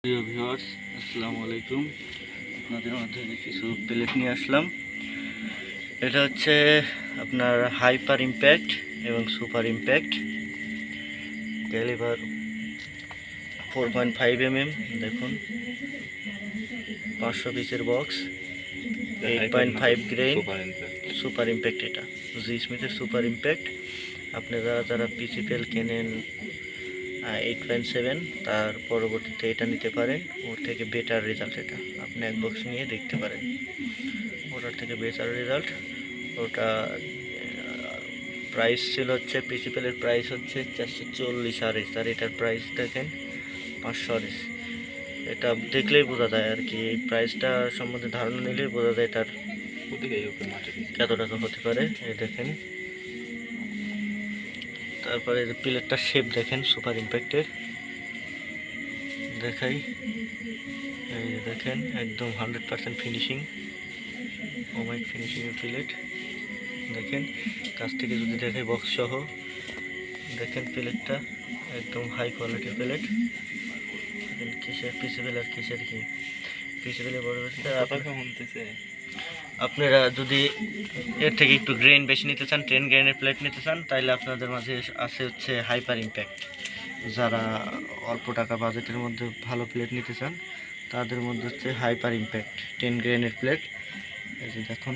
প্রিয় ভিউয়ার্স, আসসালামু আলাইকুম। আপনাদের মধ্যে কিছু প্লেট নিয়ে আসলাম। এটা হচ্ছে আপনার হাইপার ইম্প্যাক্ট এবং সুপার ইম্প্যাক্ট ক্যালিবার 4.5 mm। দেখুন 500 পিসের বক্স, 8.5 গ্রেইন সুপার ইম্প্যাক্ট। এটা জি স্মিথের সুপার ইম্প্যাক্ট। আপনারা যারা পিসিপিএল কেনেন 8.7, তার পরবর্তীতে এটা নিতে পারেন। ওর থেকে বেটার রেজাল্ট। এটা আপনি এক বক্স নিয়ে দেখতে পারেন, ওটার থেকে বেটার রেজাল্ট। ওটা প্রাইস ছিল হচ্ছে, পিসিপিএলের প্রাইস হচ্ছে 440 আরএস, আর এটার প্রাইস দেখেন 500 আরএস। এটা দেখলেই বোঝা যায় আর কি, এই প্রাইসটা সম্বন্ধে ধারণা নিলেই বোঝা যায় এটার কত টাকা হতে পারে। এই দেখেন, তারপরে প্লেটটার শেপ দেখেন সুপার ইম্প্যাক্টের। দেখাই, এই দেখেন একদম 100% ফিনিশিং, হোমমেড ফিনিশিংয়ের প্লেট। দেখেন কাছ থেকে যদি দেখাই বক্স সহ, দেখেন প্লেটটা একদম হাই কোয়ালিটির প্লেট। দেখেন কিসের পিসিবিএল আর কিসের কি পিসিবিএল বড়। আপনারা যদি এর থেকে একটু গ্রেন বেশি নিতে চান, 10 গ্রেনের প্লেট নিতে চান, তাহলে আপনাদের মাঝে আছে হচ্ছে হাইপার ইম্প্যাক্ট। যারা অল্প টাকা বাজেটের মধ্যে ভালো প্লেট নিতে চান, তাদের মধ্যে হচ্ছে হাইপার ইম্প্যাক্ট 10 গ্রেনের প্লেট। এই যে দেখুন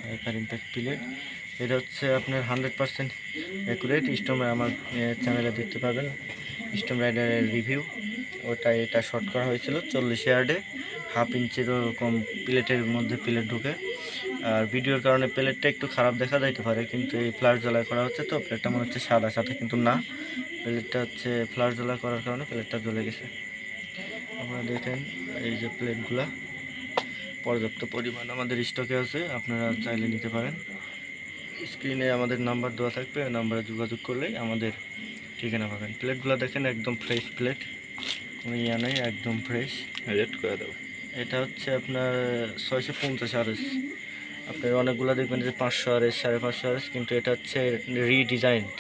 হাইপার ইম্প্যাক্ট প্লেট। এটা হচ্ছে আপনার 100% অ্যাকুরেট। স্টম আমার চ্যানেলে দেখতে পাবেন, স্টম রাইডারের রিভিউ। এটা শর্ট করা হয়েছিল 40 ইয়ার্ডে, 1/2 ইঞ্চিরও কম প্লেটের মধ্যে প্লেট ঢুকে। আর ভিডিওর কারণে প্লেটটা একটু খারাপ দেখা যাইতে পারে, কিন্তু এই ফ্ল্যাশ জ্বালায় করা হচ্ছে তো প্লেটটা মনে হচ্ছে সাদা সাথে, কিন্তু না, প্লেটটা হচ্ছে ফ্ল্যাশ জ্বালায় করার কারণে প্লেটটা জ্বলে গেছে। আপনারা দেখেন এই যে প্লেটগুলা পর্যাপ্ত পরিমাণ আমাদের স্টকে আছে, আপনারা চাইলে নিতে পারেন। স্ক্রিনে আমাদের নাম্বার দেওয়া থাকবে, ওই নাম্বারে যোগাযোগ করলেই আমাদের ঠিকানা পাবেন। প্লেটগুলো দেখেন একদম ফ্রেশ প্লেট, কোনো ইয়া নেই, একদম ফ্রেশ। রেট করে দেবো। এটা হচ্ছে আপনার 650 আরএস। আপনার অনেকগুলো দেখবেন যে 500 আরএস, 550 আরএস, কিন্তু এটা হচ্ছে রিডিজাইনড।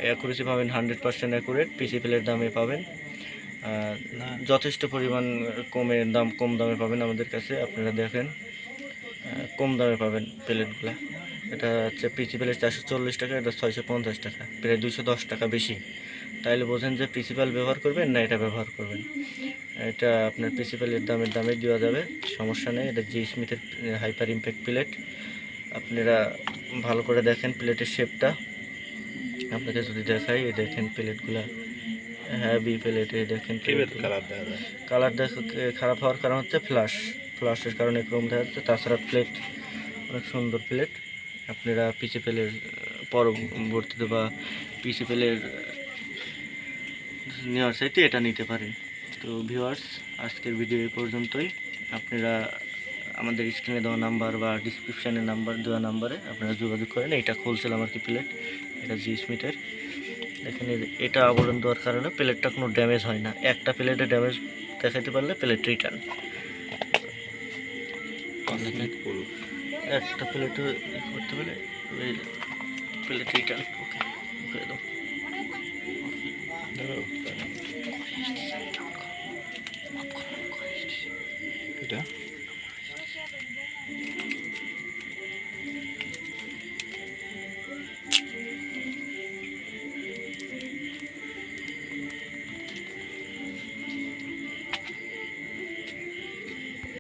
অ্যাকুরেসি পাবেন 100% অ্যাকুরেট, পিসিপিএলের দামে পাবেন। যথেষ্ট পরিমাণ কম দামে পাবেন আমাদের কাছে। আপনারা দেখেন কম দামে পাবেন প্লেটগুলা। এটা হচ্ছে পিসিপিএলের 440 টাকা, এটা 650 টাকা, প্রায় 210 টাকা বেশি। তাইলে বোঝেন যে পিসিপিএল ব্যবহার করবেন না এটা ব্যবহার করবেন। এটা আপনার পিসিপিএলের দামে দেওয়া যাবে, সমস্যা নেই। এটা জি স্মিথের হাইপার ইম্প্যাক্ট প্লেট। আপনারা ভালো করে দেখেন প্লেটের শেপটা। আপনাকে যদি দেখাই, এই দেখেন প্লেটগুলা হ্যাভি প্লেট। এই দেখেন কালার খারাপ হওয়ার কারণ হচ্ছে ফ্লাশের কারণে ক্রোম দেখা যাচ্ছে। তাছাড়া প্লেট অনেক সুন্দর প্লেট। আপনারা পিসিপিএলের পরবর্তীতে বা পিসিপিএলের নেওয়ার চাইতে এটা নিতে পারেন। তো ভিউয়ার্স, আজকের ভিডিও এই পর্যন্তই। আপনারা আমাদের স্ক্রিনে দেওয়া নাম্বার বা ডিসক্রিপশানে দেওয়া নাম্বারে আপনারা যোগাযোগ করেন। এটা খুলছিলাম আর কি প্লেট, এটা জি স্মিথের। দেখেন এটা আবরণ দেওয়ার কারণে প্লেটটা কোনো ড্যামেজ হয় না। একটা প্লেটে ড্যামেজ দেখাতে পারলে প্লেট রিটার্ন। একটা প্লেটে করতে পারলে প্লেট রিটার্ন। ওকে, করে দাও। এটা